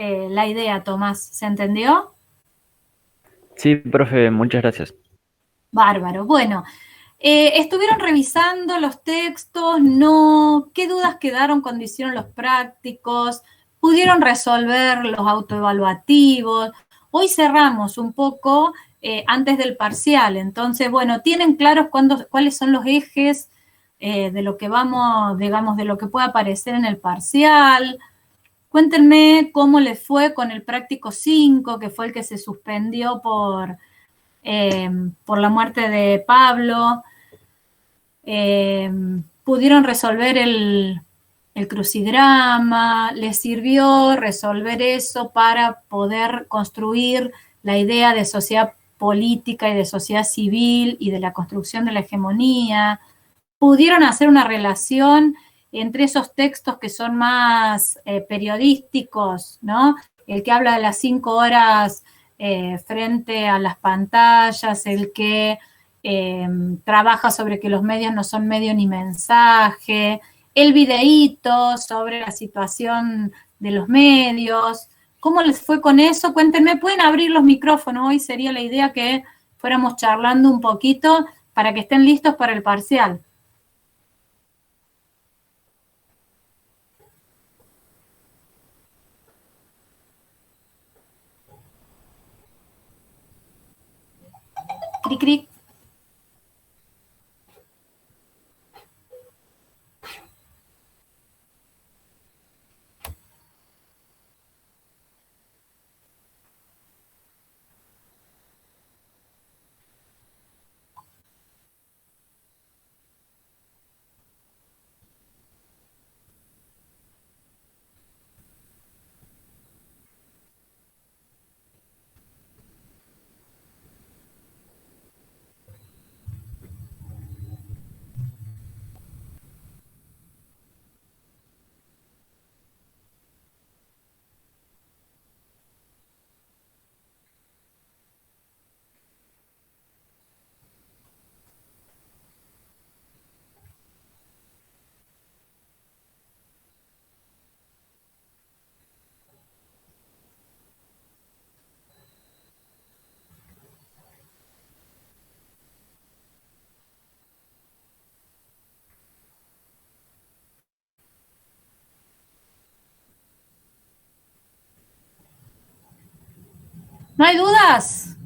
la idea, Tomás. ¿Se entendió? Sí, profe, muchas gracias. Bárbaro. Bueno, ¿estuvieron revisando los textos? ¿No? ¿Qué dudas quedaron cuando hicieron los prácticos? ¿Pudieron resolver los autoevaluativos? Hoy cerramos un poco antes del parcial. Entonces, bueno, ¿tienen claros cuáles son los ejes de lo que vamos, digamos, de lo que puede aparecer en el parcial? Cuéntenme cómo les fue con el práctico 5, que fue el que se suspendió por la muerte de Pablo. Pudieron resolver el crucigrama, les sirvió resolver eso para poder construir la idea de sociedad política y de sociedad civil y de la construcción de la hegemonía. Pudieron hacer una relación entre esos textos que son más periodísticos, ¿no? El que habla de las 5 horas frente a las pantallas, el que trabaja sobre que los medios no son medio ni mensaje, el videíto sobre la situación de los medios. ¿Cómo les fue con eso? Cuéntenme, pueden abrir los micrófonos. Hoy sería la idea que fuéramos charlando un poquito para que estén listos para el parcial. Cric, cric. ¿No hay dudas?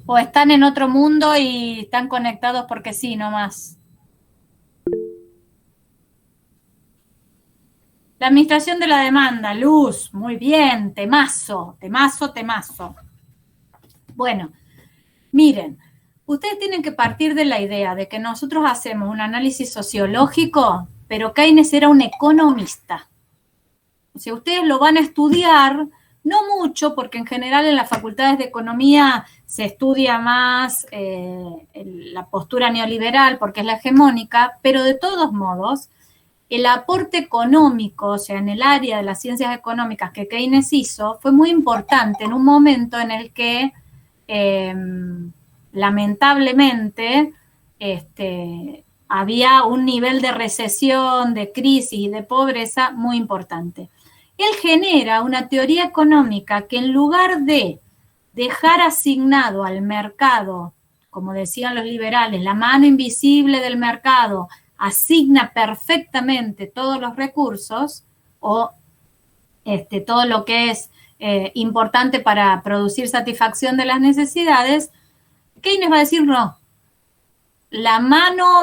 ¿O están en otro mundo y están conectados porque sí, nomás? La administración de la demanda, Luz, muy bien, temazo, temazo, temazo. Bueno, miren, ustedes tienen que partir de la idea de que nosotros hacemos un análisis sociológico, pero Keynes era un economista. O sea, ustedes lo van a estudiar, no mucho, porque en general en las facultades de economía se estudia más la postura neoliberal, porque es la hegemónica, pero de todos modos, el aporte económico, o sea, en el área de las ciencias económicas que Keynes hizo, fue muy importante en un momento en el que, lamentablemente, había un nivel de recesión, de crisis y de pobreza muy importante. Él genera una teoría económica que en lugar de dejar asignado al mercado, como decían los liberales, la mano invisible del mercado asigna perfectamente todos los recursos o todo lo que es importante para producir satisfacción de las necesidades, Keynes va a decir no. La mano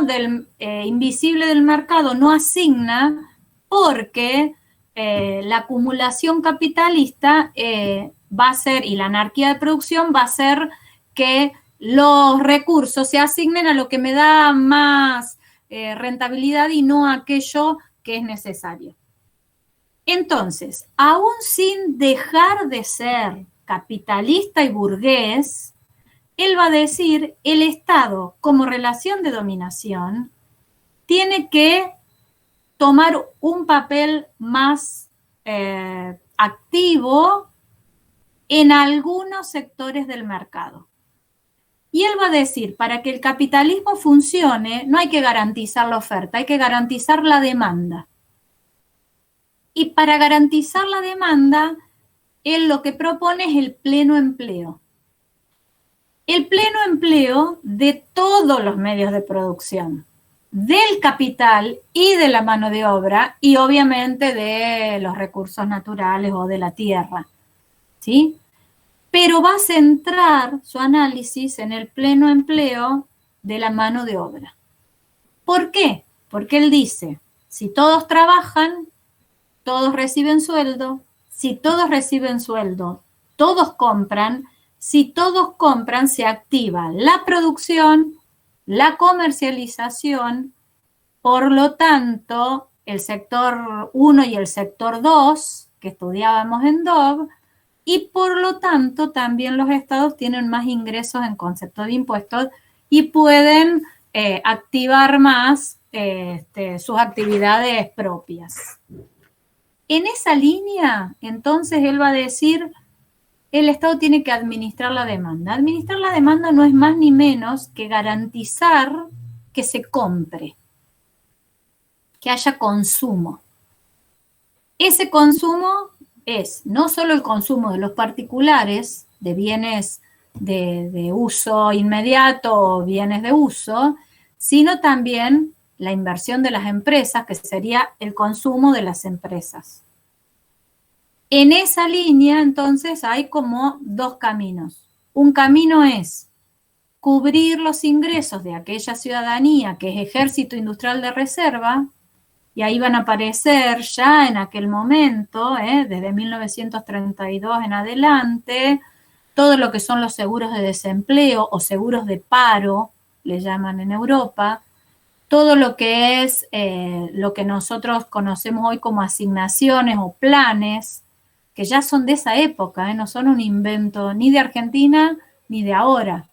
invisible del mercado no asigna porque la acumulación capitalista va a ser, y la anarquía de producción va a ser que los recursos se asignen a lo que me da más rentabilidad y no a aquello que es necesario. Entonces, aún sin dejar de ser capitalista y burgués, él va a decir, el Estado como relación de dominación tiene que tomar un papel más activo en algunos sectores del mercado. Y él va a decir, para que el capitalismo funcione, no hay que garantizar la oferta, hay que garantizar la demanda. Y para garantizar la demanda, él lo que propone es el pleno empleo. El pleno empleo de todos los medios de producción, del capital y de la mano de obra, y obviamente de los recursos naturales o de la tierra, ¿sí? Pero va a centrar su análisis en el pleno empleo de la mano de obra. ¿Por qué? Porque él dice, si todos trabajan, todos reciben sueldo, si todos reciben sueldo, todos compran, si todos compran, se activa la producción, la comercialización, por lo tanto, el sector 1 y el sector 2, que estudiábamos en DOB, y por lo tanto también los estados tienen más ingresos en concepto de impuestos y pueden activar más sus actividades propias. En esa línea, entonces él va a decir, el Estado tiene que administrar la demanda. Administrar la demanda no es más ni menos que garantizar que se compre, que haya consumo. Ese consumo es no solo el consumo de los particulares, de bienes de uso inmediato o bienes de uso, sino también la inversión de las empresas, que sería el consumo de las empresas. En esa línea, entonces, hay como dos caminos. Un camino es cubrir los ingresos de aquella ciudadanía que es ejército industrial de reserva, y ahí van a aparecer ya en aquel momento, desde 1932 en adelante, todo lo que son los seguros de desempleo o seguros de paro, le llaman en Europa, todo lo que es lo que nosotros conocemos hoy como asignaciones o planes, que ya son de esa época, no son un invento ni de Argentina ni de ahora.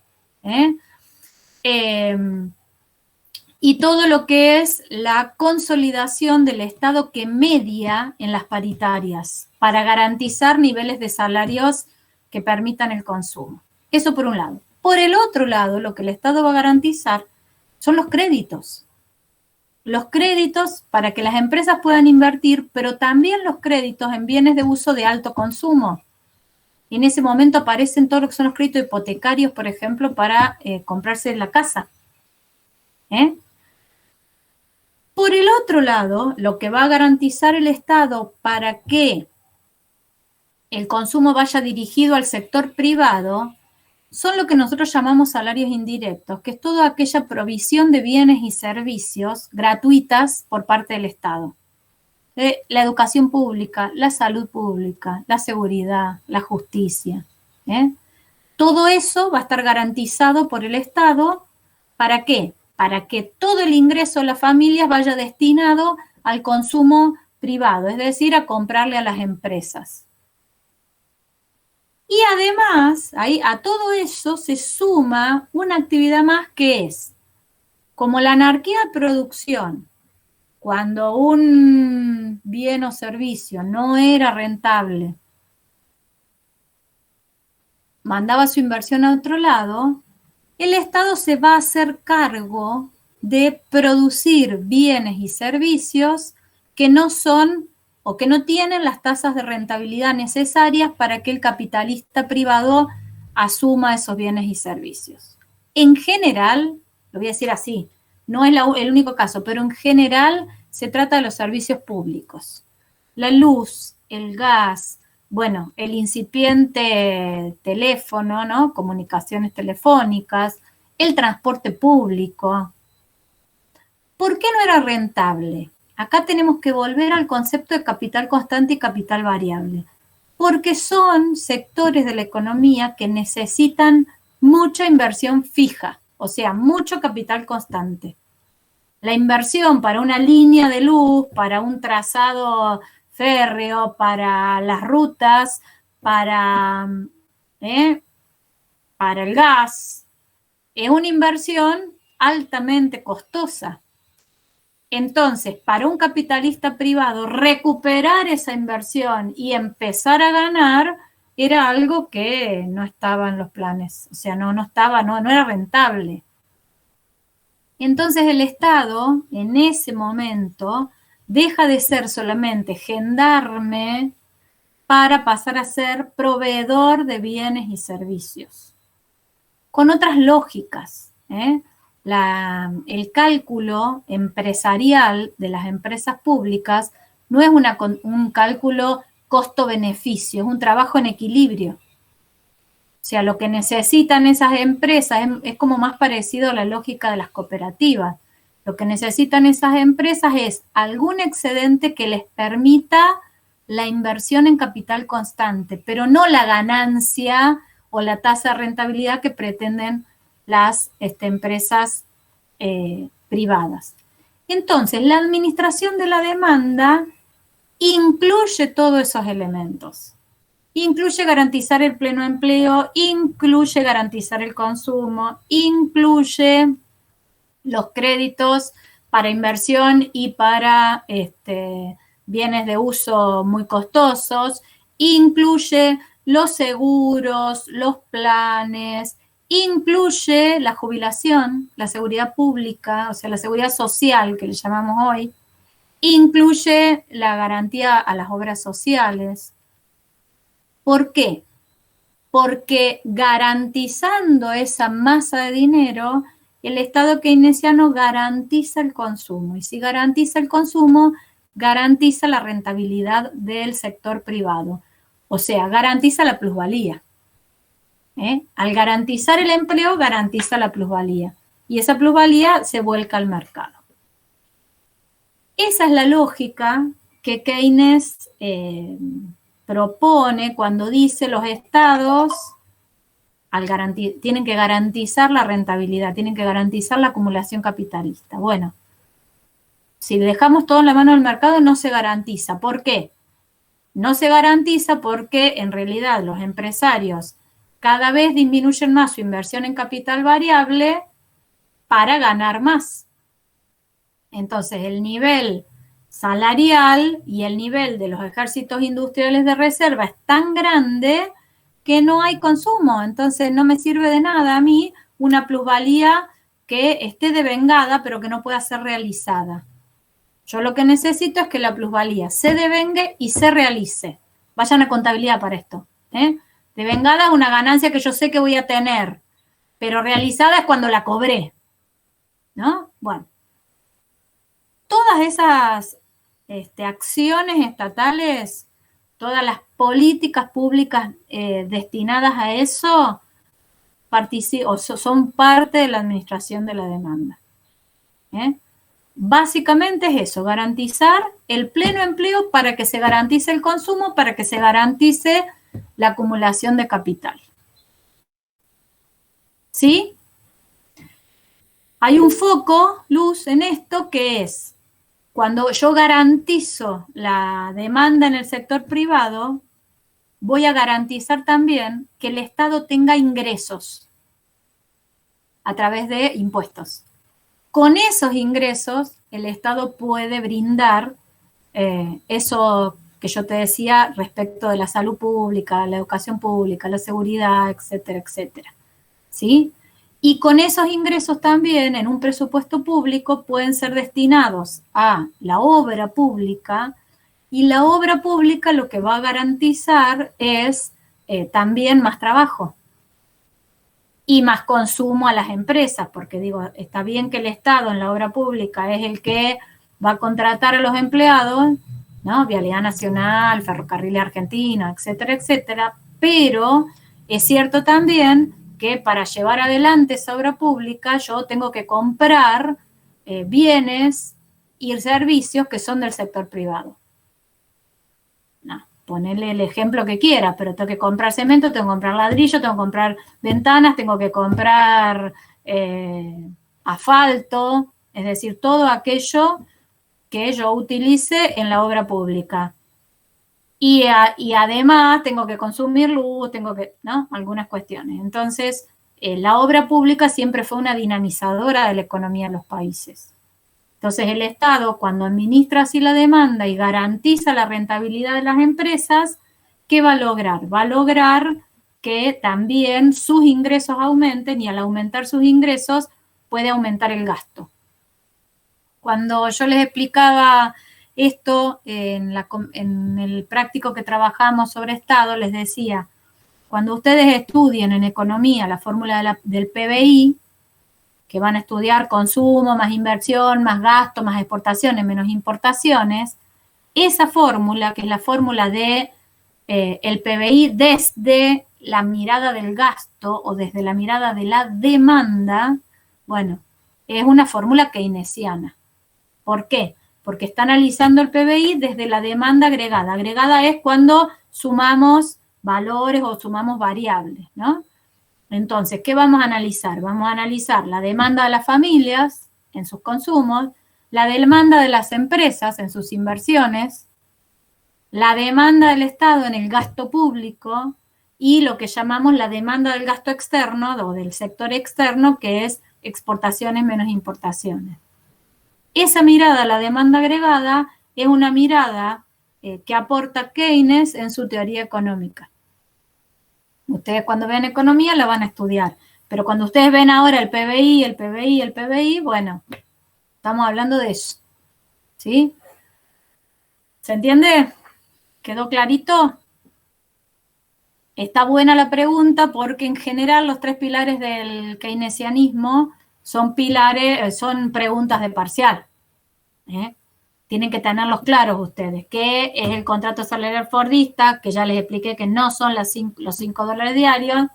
Y todo lo que es la consolidación del Estado que media en las paritarias para garantizar niveles de salarios que permitan el consumo. Eso por un lado. Por el otro lado, lo que el Estado va a garantizar son los créditos. Los créditos para que las empresas puedan invertir, pero también los créditos en bienes de uso de alto consumo. Y en ese momento aparecen todo lo que son los créditos hipotecarios, por ejemplo, para comprarse la casa. Por el otro lado, lo que va a garantizar el Estado para que el consumo vaya dirigido al sector privado son lo que nosotros llamamos salarios indirectos, que es toda aquella provisión de bienes y servicios gratuitas por parte del Estado. La educación pública, la salud pública, la seguridad, la justicia. Todo eso va a estar garantizado por el Estado. ¿Para qué? Para que todo el ingreso de las familias vaya destinado al consumo privado, es decir, a comprarle a las empresas. Y además, ahí, a todo eso se suma una actividad más que es, como la anarquía de producción, cuando un bien o servicio no era rentable, mandaba su inversión a otro lado, el Estado se va a hacer cargo de producir bienes y servicios que no son o que no tienen las tasas de rentabilidad necesarias para que el capitalista privado asuma esos bienes y servicios. En general, lo voy a decir así, no es el único caso, pero en general se trata de los servicios públicos. La luz, el gas, bueno, el incipiente teléfono, ¿no? Comunicaciones telefónicas, el transporte público. ¿Por qué no era rentable? Acá tenemos que volver al concepto de capital constante y capital variable, porque son sectores de la economía que necesitan mucha inversión fija, o sea, mucho capital constante. La inversión para una línea de luz, para un trazado férreo, para las rutas, para el gas, es una inversión altamente costosa. Entonces, para un capitalista privado, recuperar esa inversión y empezar a ganar era algo que no estaba en los planes, o sea, no era rentable. Entonces el Estado, en ese momento, deja de ser solamente gendarme para pasar a ser proveedor de bienes y servicios, con otras lógicas. El cálculo empresarial de las empresas públicas no es un cálculo costo-beneficio, es un trabajo en equilibrio. O sea, lo que necesitan esas empresas es como más parecido a la lógica de las cooperativas. Lo que necesitan esas empresas es algún excedente que les permita la inversión en capital constante, pero no la ganancia o la tasa de rentabilidad que pretenden las empresas privadas. Entonces, la administración de la demanda incluye todos esos elementos. Incluye garantizar el pleno empleo, incluye garantizar el consumo, incluye los créditos para inversión y para bienes de uso muy costosos, incluye los seguros, los planes, incluye la jubilación, la seguridad pública, o sea, la seguridad social que le llamamos hoy, incluye la garantía a las obras sociales. ¿Por qué? Porque garantizando esa masa de dinero, el Estado keynesiano garantiza el consumo. Y si garantiza el consumo, garantiza la rentabilidad del sector privado. O sea, garantiza la plusvalía. Al garantizar el empleo, garantiza la plusvalía. Y esa plusvalía se vuelca al mercado. Esa es la lógica que Keynes propone cuando dice los estados tienen que garantizar la rentabilidad, tienen que garantizar la acumulación capitalista. Bueno, si dejamos todo en la mano del mercado no se garantiza. ¿Por qué? No se garantiza porque en realidad los empresarios cada vez disminuyen más su inversión en capital variable para ganar más. Entonces el nivel salarial y el nivel de los ejércitos industriales de reserva es tan grande que no hay consumo. Entonces no me sirve de nada a mí una plusvalía que esté devengada pero que no pueda ser realizada. Yo lo que necesito es que la plusvalía se devengue y se realice. Vayan a contabilidad para esto. Devengada es una ganancia que yo sé que voy a tener, pero realizada es cuando la cobré. ¿No? Bueno. Todas esas acciones estatales, todas las políticas públicas destinadas a eso, son parte de la administración de la demanda. Básicamente es eso, garantizar el pleno empleo para que se garantice el consumo, para que se garantice la acumulación de capital. ¿Sí? Hay un foco, luz, en esto que es, cuando yo garantizo la demanda en el sector privado, voy a garantizar también que el Estado tenga ingresos a través de impuestos. Con esos ingresos, el Estado puede brindar eso que yo te decía respecto de la salud pública, la educación pública, la seguridad, etcétera, etcétera. ¿Sí? Y con esos ingresos también en un presupuesto público pueden ser destinados a la obra pública, y la obra pública lo que va a garantizar es también más trabajo y más consumo a las empresas, porque digo, está bien que el Estado en la obra pública es el que va a contratar a los empleados, ¿no? Vialidad Nacional, Ferrocarriles Argentinos, etcétera, etcétera, pero es cierto también que para llevar adelante esa obra pública yo tengo que comprar bienes y servicios que son del sector privado. No, ponerle el ejemplo que quiera, pero tengo que comprar cemento, tengo que comprar ladrillo, tengo que comprar ventanas, tengo que comprar asfalto, es decir, todo aquello que yo utilice en la obra pública. Y además tengo que consumir luz, ¿no? Algunas cuestiones. Entonces, la obra pública siempre fue una dinamizadora de la economía de los países. Entonces, el Estado, cuando administra así la demanda y garantiza la rentabilidad de las empresas, ¿qué va a lograr? Va a lograr que también sus ingresos aumenten, y al aumentar sus ingresos puede aumentar el gasto. Cuando yo les explicaba Esto en el práctico que trabajamos sobre Estado les decía, cuando ustedes estudien en economía la fórmula del PBI, que van a estudiar consumo, más inversión, más gasto, más exportaciones, menos importaciones, esa fórmula, que es la fórmula de el PBI desde la mirada del gasto o desde la mirada de la demanda, bueno, es una fórmula keynesiana. ¿Por qué? Porque está analizando el PBI desde la demanda agregada. Agregada es cuando sumamos valores o sumamos variables, ¿no? Entonces, ¿qué vamos a analizar? Vamos a analizar la demanda de las familias en sus consumos, la demanda de las empresas en sus inversiones, la demanda del Estado en el gasto público y lo que llamamos la demanda del gasto externo o del sector externo, que es exportaciones menos importaciones. Esa mirada a la demanda agregada es una mirada que aporta Keynes en su teoría económica. Ustedes cuando vean economía la van a estudiar, pero cuando ustedes ven ahora el PBI, el PBI, el PBI, bueno, estamos hablando de eso, ¿sí? ¿Se entiende? ¿Quedó clarito? Está buena la pregunta porque en general los 3 pilares del keynesianismo son preguntas de parcial. Tienen que tenerlos claros ustedes. ¿Qué es el contrato salarial fordista? Que ya les expliqué que no son los $5 diarios.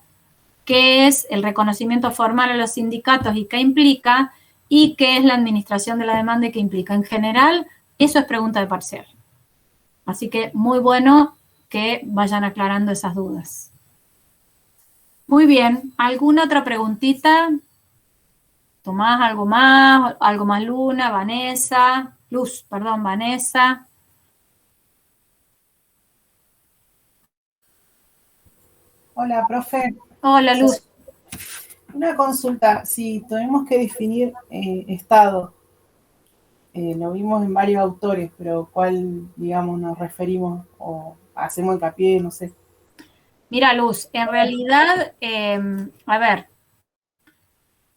¿Qué es el reconocimiento formal a los sindicatos y qué implica? Y qué es la administración de la demanda y qué implica. En general, eso es pregunta de parcial. Así que muy bueno que vayan aclarando esas dudas. Muy bien, ¿alguna otra preguntita? Tomás, algo más, Luna, Vanessa, Luz, perdón, Vanessa. Hola, profe. Hola, Luz. Una consulta, si tuvimos que definir Estado, lo vimos en varios autores, pero ¿cuál, digamos, nos referimos o hacemos hincapié, no sé? Mira, Luz, en realidad, a ver,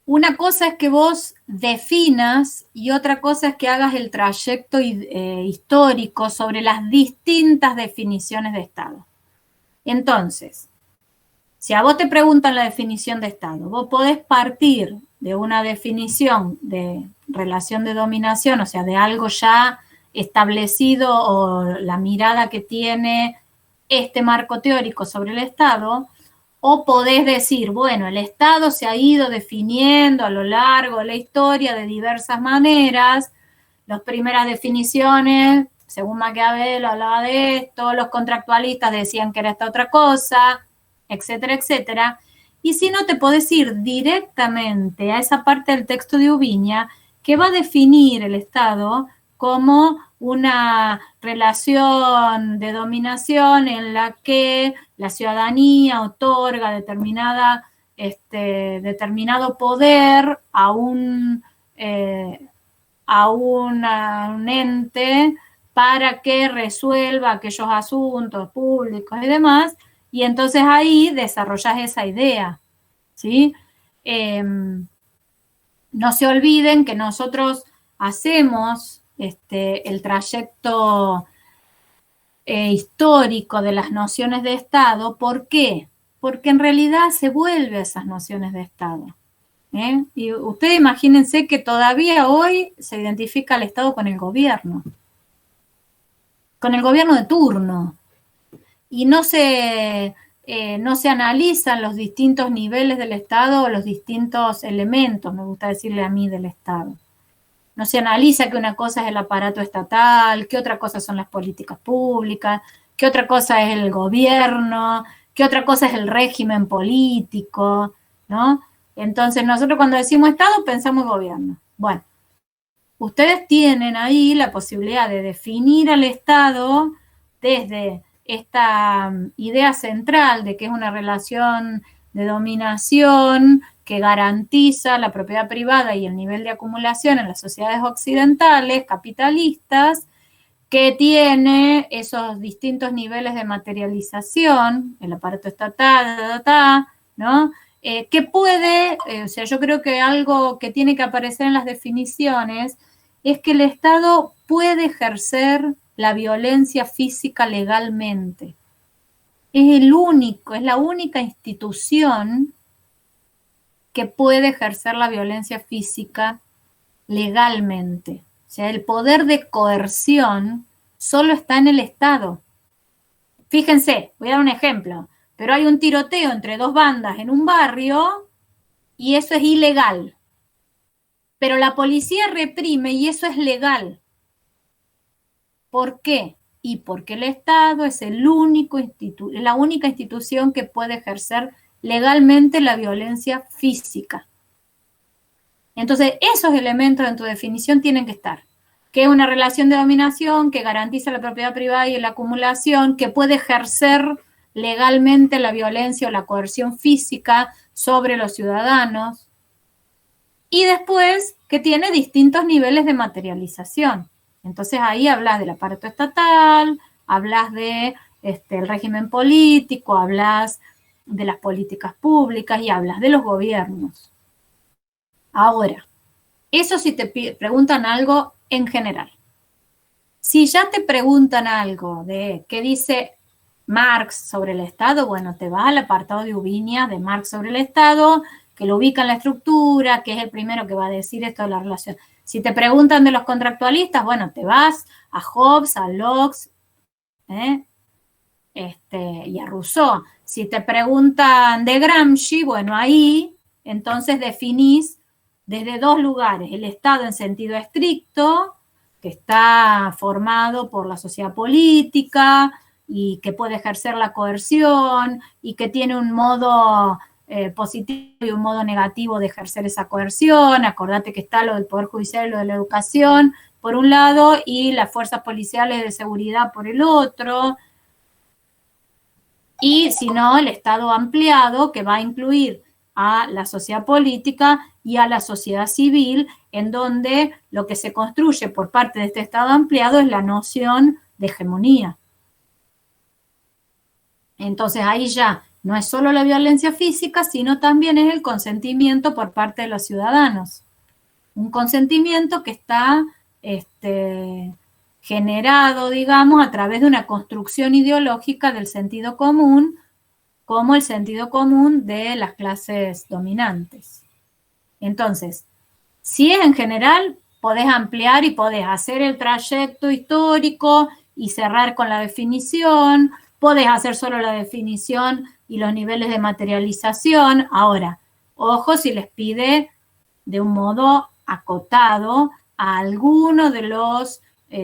una cosa es que vos definas y otra cosa es que hagas el trayecto histórico sobre las distintas definiciones de Estado. Entonces, si a vos te preguntan la definición de Estado, vos podés partir de una definición de relación de dominación, o sea, de algo ya establecido o la mirada que tiene este marco teórico sobre el Estado, o podés decir, bueno, el Estado se ha ido definiendo a lo largo de la historia de diversas maneras. Las primeras definiciones, según Maquiavelo, hablaba de esto, los contractualistas decían que era esta otra cosa, etcétera, etcétera. Y si no, te podés ir directamente a esa parte del texto de Ubiña que va a definir el Estado como una relación de dominación en la que la ciudadanía otorga determinado poder a un ente para que resuelva aquellos asuntos públicos y demás, y entonces ahí desarrollas esa idea, ¿sí? No se olviden que nosotros hacemos el trayecto histórico de las nociones de Estado. ¿Por qué? Porque en realidad se vuelve a esas nociones de Estado. Y ustedes imagínense que todavía hoy se identifica al Estado con el gobierno de turno, y no se analizan los distintos niveles del Estado o los distintos elementos, me gusta decirle a mí, del Estado. No se analiza que una cosa es el aparato estatal, que otra cosa son las políticas públicas, que otra cosa es el gobierno, que otra cosa es el régimen político, ¿no? Entonces nosotros cuando decimos Estado pensamos gobierno. Bueno, ustedes tienen ahí la posibilidad de definir al Estado desde esta idea central de que es una relación de dominación que garantiza la propiedad privada y el nivel de acumulación en las sociedades occidentales capitalistas, que tiene esos distintos niveles de materialización, el aparato estatal, ¿no? Que puede, o sea, yo creo que algo que tiene que aparecer en las definiciones es que el Estado puede ejercer la violencia física legalmente. Es la única institución que puede ejercer la violencia física legalmente. O sea, el poder de coerción solo está en el Estado. Fíjense, voy a dar un ejemplo, pero hay un tiroteo entre dos bandas en un barrio y eso es ilegal. Pero la policía reprime y eso es legal. ¿Por qué? Y porque el Estado es la única institución que puede ejercer legalmente la violencia física. Entonces, esos elementos en tu definición tienen que estar. Que es una relación de dominación, que garantiza la propiedad privada y la acumulación, que puede ejercer legalmente la violencia o la coerción física sobre los ciudadanos. Y después, que tiene distintos niveles de materialización. Entonces, ahí hablas del aparato estatal, hablas de el régimen político, hablas de las políticas públicas y hablas de los gobiernos. Ahora, eso si te preguntan algo en general. Si ya te preguntan algo de qué dice Marx sobre el Estado, bueno, te vas al apartado de Ubiña de Marx sobre el Estado, que lo ubica en la estructura, que es el primero que va a decir esto de la relación. Si te preguntan de los contractualistas, bueno, te vas a Hobbes, a Locke, y a Rousseau. Si te preguntan de Gramsci, bueno, ahí entonces definís desde dos lugares, el Estado en sentido estricto, que está formado por la sociedad política y que puede ejercer la coerción y que tiene un modo positivo y un modo negativo de ejercer esa coerción. Acordate que está lo del Poder Judicial y lo de la educación por un lado y las fuerzas policiales de seguridad por el otro. Y si no, el Estado ampliado que va a incluir a la sociedad política y a la sociedad civil, en donde lo que se construye por parte de este Estado ampliado es la noción de hegemonía. Entonces ahí ya no es solo la violencia física, sino también es el consentimiento por parte de los ciudadanos. Un consentimiento que está generado, digamos, a través de una construcción ideológica del sentido común, como el sentido común de las clases dominantes. Entonces, si es en general, podés ampliar y podés hacer el trayecto histórico y cerrar con la definición, podés hacer solo la definición y los niveles de materialización. Ahora, ojo si les pide de un modo acotado a alguno de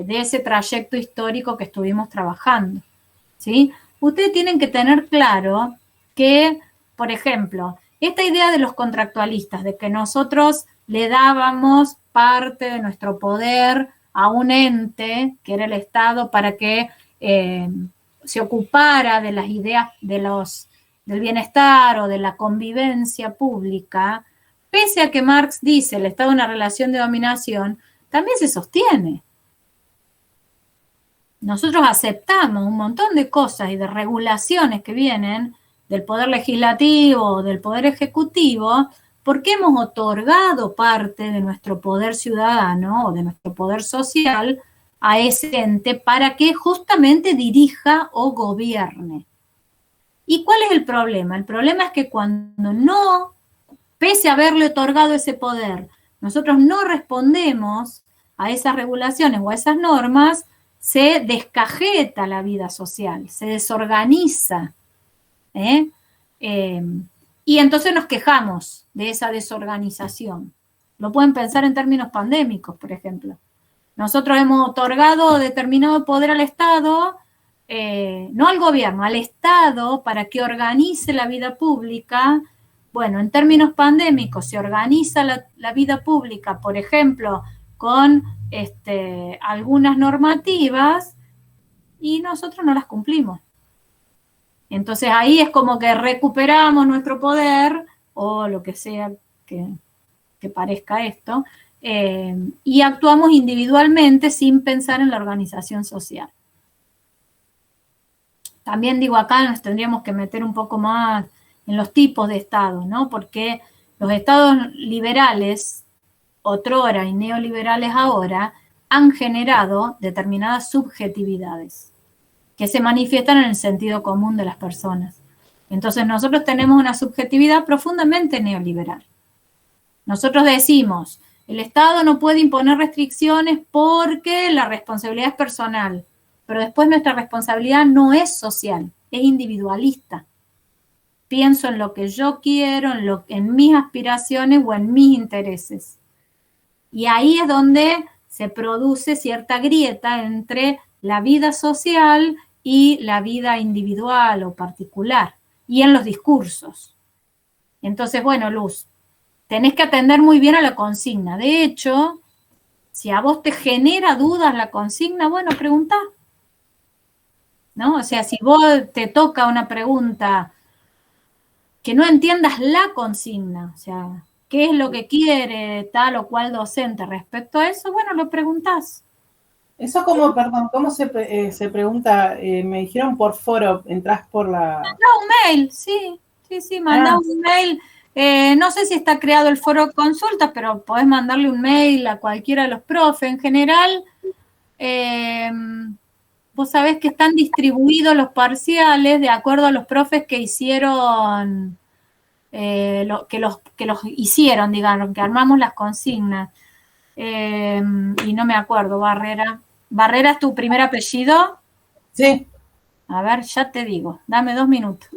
ese trayecto histórico que estuvimos trabajando, ¿sí? Ustedes tienen que tener claro que, por ejemplo, esta idea de los contractualistas, de que nosotros le dábamos parte de nuestro poder a un ente, que era el Estado, para que se ocupara de las ideas del bienestar o de la convivencia pública, pese a que Marx dice el Estado es una relación de dominación, también se sostiene. Nosotros aceptamos un montón de cosas y de regulaciones que vienen del poder legislativo, del poder ejecutivo, porque hemos otorgado parte de nuestro poder ciudadano o de nuestro poder social a ese ente para que justamente dirija o gobierne. ¿Y cuál es el problema? El problema es que cuando no, pese a haberle otorgado ese poder, nosotros no respondemos a esas regulaciones o a esas normas, se descajeta la vida social, se desorganiza. Y entonces nos quejamos de esa desorganización. Lo pueden pensar en términos pandémicos, por ejemplo. Nosotros hemos otorgado determinado poder al Estado, no al gobierno, al Estado, para que organice la vida pública. Bueno, en términos pandémicos se organiza la vida pública, por ejemplo, con algunas normativas y nosotros no las cumplimos. Entonces ahí es como que recuperamos nuestro poder o lo que sea que parezca esto y actuamos individualmente sin pensar en la organización social. También digo, acá nos tendríamos que meter un poco más en los tipos de estados, ¿no? Porque los estados liberales otrora y neoliberales ahora, han generado determinadas subjetividades que se manifiestan en el sentido común de las personas. Entonces nosotros tenemos una subjetividad profundamente neoliberal. Nosotros decimos, el Estado no puede imponer restricciones porque la responsabilidad es personal, pero después nuestra responsabilidad no es social, es individualista. Pienso en lo que yo quiero, en mis aspiraciones o en mis intereses. Y ahí es donde se produce cierta grieta entre la vida social y la vida individual o particular, y en los discursos. Entonces, bueno, Luz, tenés que atender muy bien a la consigna. De hecho, si a vos te genera dudas la consigna, bueno, preguntá. ¿No? O sea, si vos te toca una pregunta que no entiendas la consigna, o sea, qué es lo que quiere tal o cual docente respecto a eso, bueno, lo preguntás. Eso como, perdón, ¿cómo se pregunta? Me dijeron por foro, entras por la... Mandá un mail, sí, mandá un mail. No sé si está creado el foro de consultas, pero podés mandarle un mail a cualquiera de los profes. En general, vos sabés que están distribuidos los parciales de acuerdo a los profes que hicieron, que los hicieron, digamos, que armamos las consignas. Y no me acuerdo, Barrera. ¿Barrera es tu primer apellido? Sí. A ver, ya te digo, dame 2 minutos.